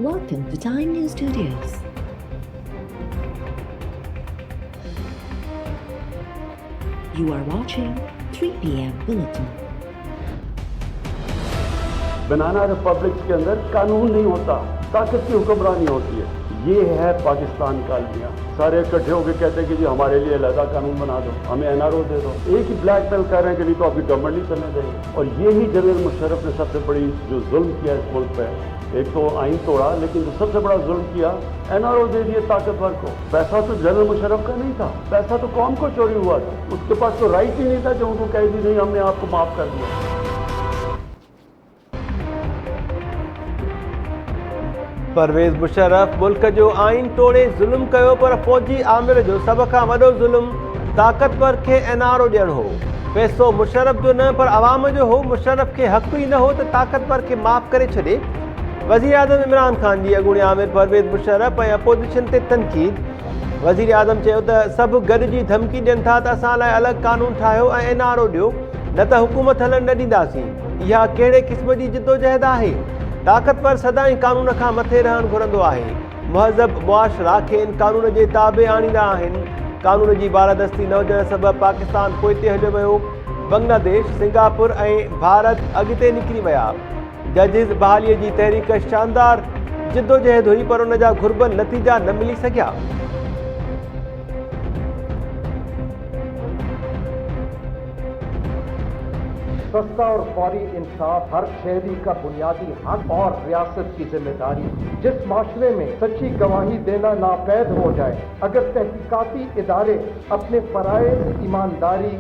Welcome to Time News Studios. You are watching 3 p.m. Bulletin. Banana Republic के अंदर कानून नहीं होता, ताकत की हुक्मरानी होती है। ये है पाकिस्तान का अलमिया। सारे इकट्ठे होकर कहते हैं कि जी हमारे लिए अलग कानून बना दो, हमें एनआरओ दे दो। एक ही ब्लैकमेल कर रहे हैं कि नहीं तो अभी गवर्नमेंट नहीं चलने देंगे। और यही जनरल मुशर्रफ ने सबसे बड़ी जो जुल्म किया इस मुल्क पे, एक तो आइन तोड़ा, लेकिन जो सबसे बड़ा जुल्म किया एनआरओ दे दिए ताकतवर को। पैसा तो जनरल मुशर्रफ का नहीं था, पैसा तो कौम को चोरी हुआ था। उसके पास तो राइट ही नहीं था कि उनको कह दी नहीं हमने आपको माफ कर दिया। परवेज़ मुशर्रफ मुल्क जो आइन तोड़े ज़ुल्म कयो, पर फ़ौजी आमिर जो सब खां वॾो ज़ुल्म ताक़तवर खे एनआरओ ॾियणु हो। पैसो मुशर्रफ जो न पर आवाम जो हो। मुशर्रफ खे हक़ ई न हो त ताक़तवर खे माफ़ करे छॾे। वज़ीर आज़म इमरान ख़ान जी अॻूणे आमिर परवेज़ मुशर्रफ ऐं अपोज़िशन ते तनक़ीद। वज़ीर आज़म चयो त सभु गॾिजी धमकी ॾियनि था त असां लाइ अलॻि क़ानून ठाहियो ऐं एनआरओ ॾियो, न त हुकूमत हलणु न ॾींदासीं। इहा कहिड़े क़िस्म जी जिदोजहद आहे? ताक़तवर सदाईं कानून खां मथे रहणु घुरंदो आहे। मुहज़ब मुआशरा खे इन कानून जे ताबे आणींदा आहिनि। कानून जी बालादस्ती न हुजण सबबि पाकिस्तान पोइते हलियो वियो। बांग्लादेश, सिंगापुर ऐं भारत अॻिते निकिरी विया। जजिस बहालीअ जी तहरीक शानदार जिदोजहद हुई, पर उन जा घुर्बल नतीजा न मिली सघिया। सस्ता और फौरी इंसाफ हर शहरी का बुनियादी हक और रियासत की जिम्मेदारी। जिस माशरे में सच्ची गवाही देना नापैद हो जाए, अगर तहकीकाती इदारे अपने फराइज़ ईमानदारी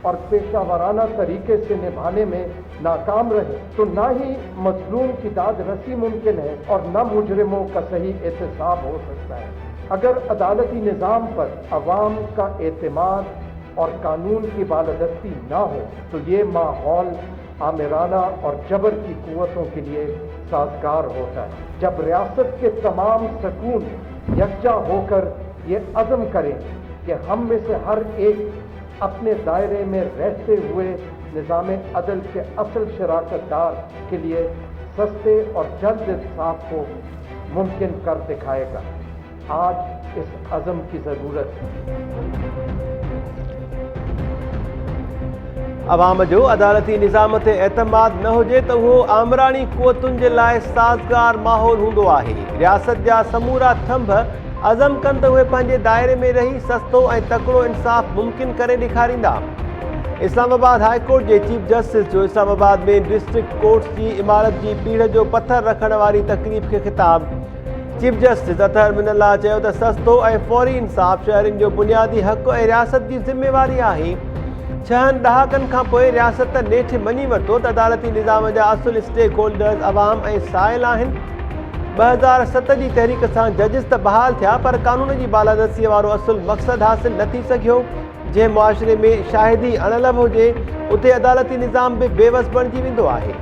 और पेशावराना तरीके से निभाने में नाकाम रहे, तो ना ही मजलूम की दाद रसी मुमकिन है और न मुजरिमों का सही एहतसाब हो सकता है। अगर अदालती निज़ाम पर अवाम का एतमाद और कानून की बालादस्ती ना हो, तो ये माहौल आमिराना और जबर की कुव्वतों के लिए साजगार होता है। जब रियासत के तमाम सकून यकजा होकर ये अज़म करें कि हम में से हर एक अपने दायरे में रहते हुए निज़ाम अदल के असल शराकतदार के लिए सस्ते और जल्द इंसाफ को मुमकिन कर दिखाएगा। आज इस अज़म की ज़रूरत है। अवाम जो अदालती निज़ाम ते एतमाद न हुजे त उहो आमरानी क़ुवतुनि जे लाइ साज़गार माहौल हूंदो आहे। रियासत जा समूरा थंभ अज़म कनि त उहे पंहिंजे दायरे में रही सस्तो ऐं तकिड़ो इंसाफ़ मुमकिन करे ॾेखारींदा। इस्लामाबाद हाई कोर्ट जे चीफ जस्टिस जो इस्लामाबाद में डिस्ट्रिक्ट कोर्ट्स जी इमारत जी पीढ़ जो पथर रखण वारी तक़रीब खे ख़िताब। चीफ जस्टिस अतहर मिनल्ला चयो त सस्तो ऐं फौरी इंसाफ़ शहरियुनि जो बुनियादी हक़ ऐं रियासत जी ज़िम्मेवारी आहे। 6 ॾहाकनि खां पोइ रियासत नेठि मञी वरितो त अदालती निज़ाम जा असुल स्टेक होल्डर्स अवाम ऐं साइल आहिनि। 2007 जी तहरीक सां जजिस त बहाल थिया, पर कानून जी बालादस्तीअ वारो असुल मक़सदु हासिल न थी सघियो। जंहिं मुआशिरे में शाहिदी अणलब हुजे, उते अदालती निज़ाम बि बेवस बणिजी वेंदो आहे।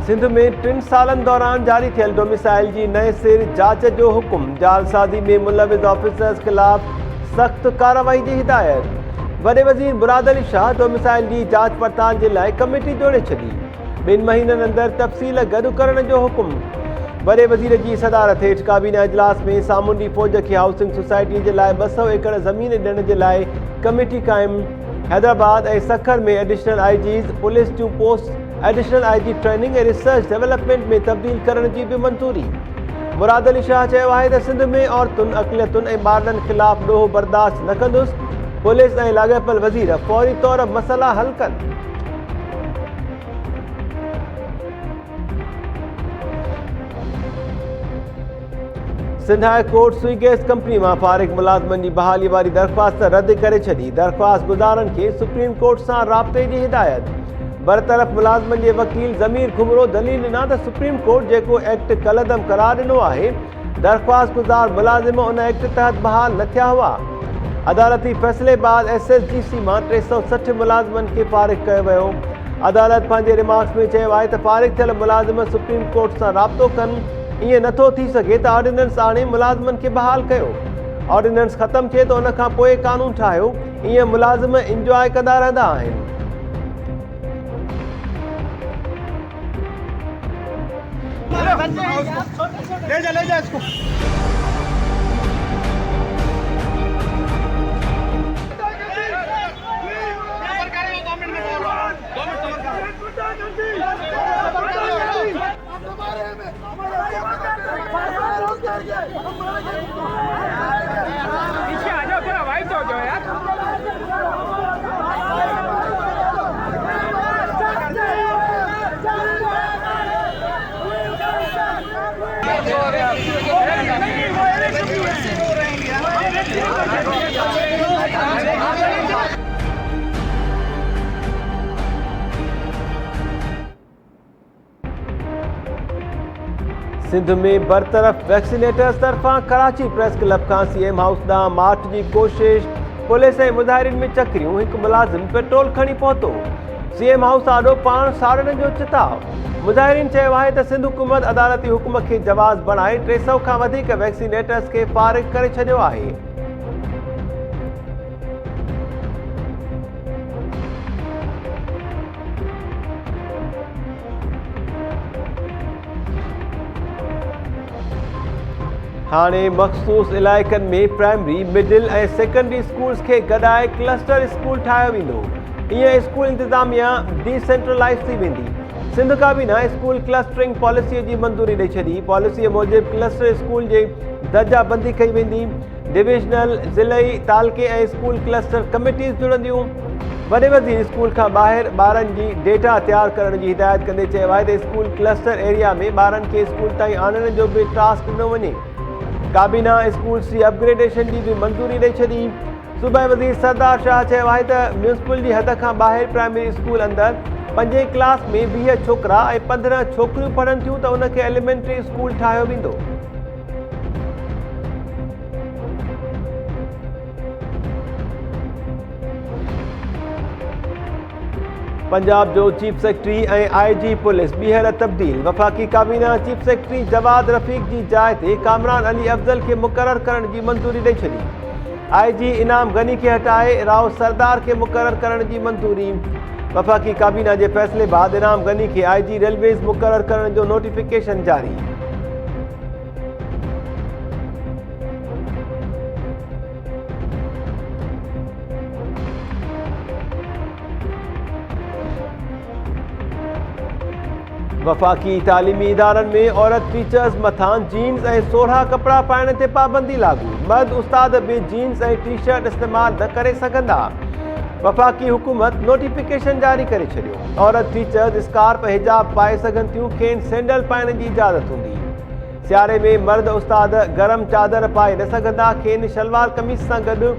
सिंध में 3 सालनि दौरान जारी थियल डोमिसाइल जी नए सिर जांच जो हुकुम। जालसाज़ी में मुलविज़ ऑफिसर्स ख़िलाफ़ सख़्त कार्रवाई जी हिदायत। वॾे वज़ीर मुराद अली शाह डोमिसाइल जी जांच पड़ताल जे लाइ कमेटी जोड़े छॾी। 2 महीननि अंदरि तफ़सील गॾु करण जो हुकुम। वॾे वज़ीर जी सदारत हेठि काबीना इजलास में सामूंडी फ़ौज खे हाउसिंग सोसाइटी जे लाइ 200 एकड़ ज़मीन ॾियण जे लाइ कमेटी क़ाइमु। हैदराबाद ऐं सखर में एडिशनल आईजीज़ पुलिस जूं पोस्ट एडिशनल आईजी ट्रेनिंग ऐं रिसर्च डेवलपमेंट में तब्दील करण जी बि मंज़ूरी। मुराद अली शाह चयो आहे त सिंध में औरतुनि, अक़लियतुनि ऐं ॿारनि ख़िलाफ़ ॾोह बर्दाश्त न कंदुसि। पुलिस ऐं लाॻापियल वज़ीर फ़ौरी तौर मसइला हल कनि। सिंध हाई कोर्ट सुई गैस कंपनी मां फारिग मुलाज़िमनि जी बहाली वारी दरख़्वास्त रद्द करे छॾी। दरख़्वास्त गुज़ारनि खे सुप्रीम कोर्ट सां राब्ते जी हिदायत। बरतरफ़ मुलाज़िमनि जे वकील ज़मीर घुमरो दलील ॾिना त सुप्रीम कोर्ट जेको एक्ट कलदम करार ॾिनो आहे, दरख़्वास्त गुज़ार मुलाज़िम उन एक्ट तहत बहाल न थिया हुआ। अदालती फ़ैसिले बाद SSGC मां 360 मुलाज़िमनि खे फारिग कयो वियो। अदालत पंहिंजे रिमार्क्स में चयो आहे त फारिग थियल मुलाज़िम सुप्रीम कोर्ट सां राब्तो कनि। ईअं नथो थी सघे त ऑर्डिनेंस आणे मुलाज़िमनि खे बहाल कयो। ऑर्डिनेंस ख़त्म थिए त उन खां पोइ कानून ठाहियो, ईअं मुलाज़िम इंजॉय कंदा रहंदा आहिनि। ले जा इसको। पीछे आ जाओ, थोड़ा वाइट हो जाओ यार। सिंध में बरतरफ़ वैक्सीनेटर्स तरफ़ां कराची प्रेस क्लब खां सीएम हाउस ॾांहुं मार्च जी कोशिश, पुलिस ऐं मुज़ाहिरीन में चकरियूं, हिकु मुलाज़िम पेट्रोल खणी पहुतो। सीएम हाउस आॾो पाण साड़ण जो चिताव। मुज़ाहिरीन चयो आहे त सिंध हुकूमत अदालती हुकुम खे जवाज़ बणाए 300 खां वधीक वैक्सीनेटर्स खे फ़ारिग़ करे छॾियो आहे। हाणे मख़सूस इलाइक़नि में प्राइमरी, मिडिल ऐं सेकेंडरी स्कूल्स खे गॾाए क्लस्टर स्कूल ठाहियो वेंदो। ईअं स्कूल इंतिज़ामिया डिसेंट्रलाइज़ थी वेंदी। सिंध काबीना स्कूल क्लस्टरिंग पॉलिसीअ जी मंज़ूरी ॾेई छॾी। पॉलिसीअ मूजिबि क्लस्टर स्कूल जी दर्जाबंदी कई वेंदी। डिविजनल, ज़िलई, तालके ऐं स्कूल क्लस्टर कमिटीज़ जुड़ंदियूं। वॾे वज़ीर स्कूल खां ॿाहिरि ॿारनि जी डेटा तयारु करण जी हिदायत कंदे चयो आहे त स्कूल क्लस्टर एरिया में ॿारनि खे स्कूल ताईं आणण जो बि टास्क ॾिनो वञे। काबीना स्कूल्स जी अपग्रेडेशन जी बि मंज़ूरी ॾेई छॾी। सूबाई वज़ीर सरदार शाह चयो आहे त म्यूनिसिपल जी हद खां ॿाहिरि प्राइमरी स्कूल अंदरि 5 क्लास में 20 छोकिरा ऐं 15 छोकिरियूं पढ़नि थियूं त उनखे एलिमेंट्री स्कूल ठाहियो वेंदो। पंजाब जो चीफ सेक्रेटरी ऐं IG पुलिस ॿीहर तब्दील। वफ़ाक़ी काबीना चीफ सेक्रेटरी जवाद रफ़ीक जी जाइ ते कामरान अली अफ़ज़ल खे मुक़ररु करण जी मंज़ूरी ॾेई छॾी। IG इनाम गनी खे हटाए राव सरदार खे मुक़ररु करण जी मंज़ूरी। वफ़ाक़ी काबीना जे फ़ैसिले बाद इनाम गनी खे IG रेलवेज़ मुक़ररु करण जो नोटिफिकेशन जारी। वफ़ाक़ी तालीमी इदारनि में औरत टीचर्स मथां जीन्स ऐं सोढ़ा कपिड़ा पाइण ते पाबंदी लागू। मर्द उस्ताद बि जीन्स ऐं टी शर्ट इस्तेमालु न करे सघंदा। वफ़ाक़ी हुकूमत नोटिफिकेशन जारी करे छॾियो। औरत टीचर्स स्कार्फ, हिजाब पाए सघनि थियूं, खेनि सैंडल पाइण जी इजाज़त हूंदी। सियारे में मर्द उस्ताद गरम चादर पाए न सघंदा। खेनि शलवार कमीज़ सां गॾु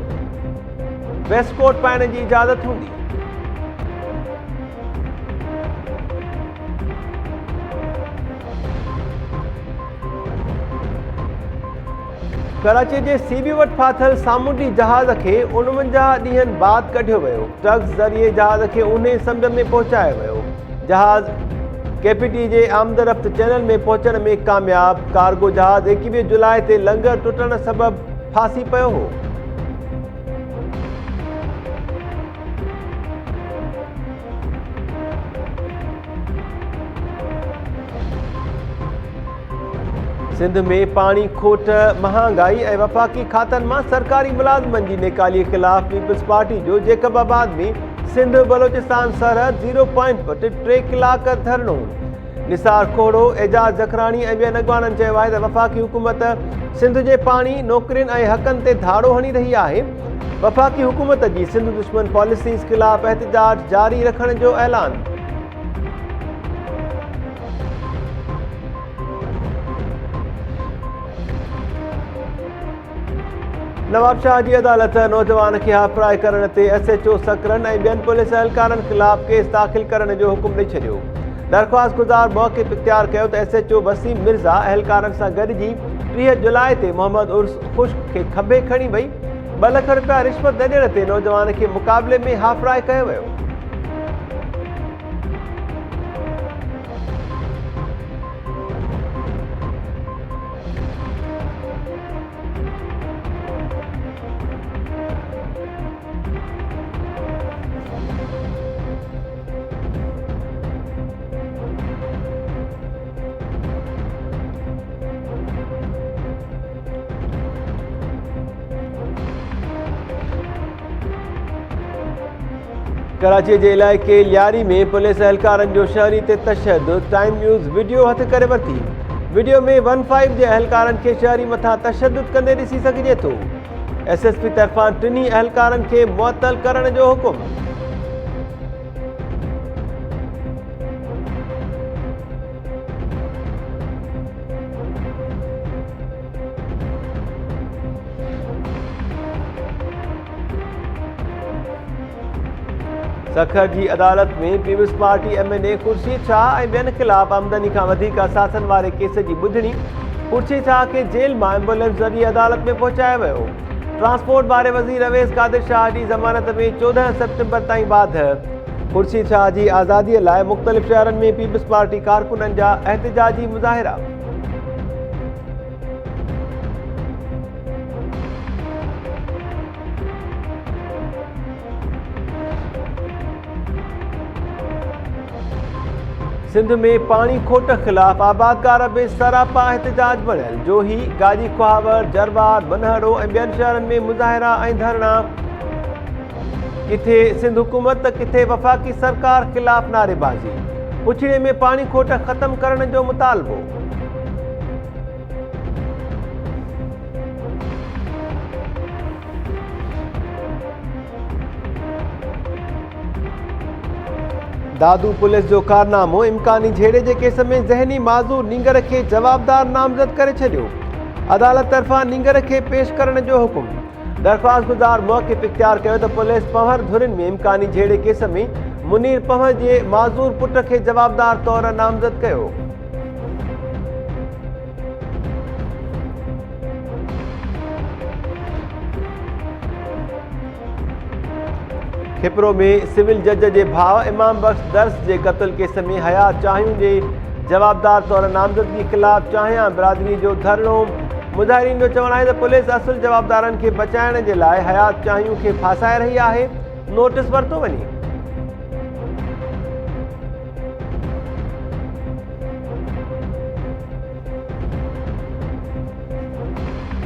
वेस्टकोट पाइण जी इजाज़त हूंदी। कराची जे सीबी वटि फाथल सामूंडी जहाज़ खे 49 ॾींहनि बाद कढियो वियो। ट्रक ज़रिए जहाज़ खे ऊन्हे समुंड में पहुचायो वियो। जहाज़ KPT जे आमदरफ़्त चैनल में पहुचण में कामयाब। कार्गो जहाज़ 21 जुलाई ते लंगर टुटण सबबि फासी पियो हो। सिंध में पाणी खोट, महांगाई ऐं वफ़ाक़ी खातनि मां सरकारी मुलाज़िमनि जी नेकालीअ ख़िलाफ़ पीपल्स पार्टी जो जेकबाबाद में सिंध बलोचिस्तान सरहद 0 पॉइंट वटि 3 कलाक धरनो। निसार खोड़ो, एजाज़ जखरानी ऐं ॿियनि अॻवाननि चयो आहे त वफ़ाक़ी हुकूमत सिंध जे पाणी, नौकरियुनि ऐं हक़नि ते धाड़ो हणी रही आहे। वफ़ाक़ी हुकूमत जी सिंध दुश्मन पॉलिसीज़ ख़िलाफ़ एहतिजाज जारी रखण जो ऐलान। नवाब शाह जी अदालत नौजवान खे हाफ़राए करण ते SHO सकरन ऐं ॿियनि पुलिस एहलकारनि ख़िलाफ़ केस दाख़िल करण जो हुकुम ॾेई छॾियो। दरख़्वास्त गुज़ार मौक़िफ़ इख़्तियार कयो त SHO वसीम मिर्ज़ा एहलकारनि सां गॾिजी 30 जुलाई ते मोहम्मद उर्स ख़ुश्क खे खंभे खणी वई। 2 लख रुपया रिश्वत न ॾियण ते नौजवान खे मुक़ाबले में हाफ़राए कयो वियो। कराची के इलाइक़े लियारी में पुलिस एहलकारन जो शहरी ते तशद्दुद। टाइम न्यूज़ वीडियो हथ करे वरिती। वीडियो में 15 जे एहलकारन के शहरी मथा तशद्दुद कंदे ॾिसी सघिजे थो। SSP तरफां टिनी एहलकारन के मुअत्तल करण जो हुकुम। सखर की अदालत में पीपल्स पार्टी MNA खुर्शीद शाह ऐं ॿियनि ख़िलाफ़ आमदनी खां वधीक असासन वारे केस की ॿुधणी। खुर्शीद शाह के जेल में एम्बुलेंस ज़रिए अदालत में पहुंचाया वियो। ट्रांसपोर्ट बारे वज़ीर अवेस कादिर शाह जी ज़मानत में 14 सेप्टेम्बर ताईं बाद। खुर्शीद शाह की आज़ादी लाइ मुख़्तलिफ़ शहरन में पीपल्स पार्टी कारकुनन जा एहतजाजी मुज़ाहिरा। सिंध में पानी खोट खिलाफ आबादकार में सरापा एहतजाज बणियल। जोही, गाजी खुहावर, जरबार, मनहरो ऐं ॿियनि शहरन में मुज़ाहिरा ऐं धरना। किथे सिंध हुकूमत त किथे वफ़ाक़ी सरकार खिलाफ नारेबाज़ी। पुछड़े में पानी खोट ख़त्म करण जो मुतालबो। दादू पुलिस जो कारनामो इम्कानी झेड़े के केस में ज़हनी माज़ूर नींगर के जवाबदार नामज़द करे छॾियो। अदालत तरफां नींगर के पेश करण जो हुकुम। दरख्वास्त गुज़ार मौक़िफ़ इख्तियार कयो त पुलिस पंवर धुरिन में इम्कानी झेड़े केस में मुनीर पंवर के माज़ूर पुट के जवाबदार तौर नामज़द कयो। खिपरो में सिविल जज के भाव इमाम बख्श दर्स के कत्ल केस में हयात चाहियों के जवाबदार तौर नामज़दगी खिलाफ चाहियां बिरादरी जो धरणो। मुज़ाहिरीन जो चवण है कि पुलिस असुल जवाबदारन के बचाइण के लिए हयात चाहियों के फासाए रही है। नोटिस वरतो वञे।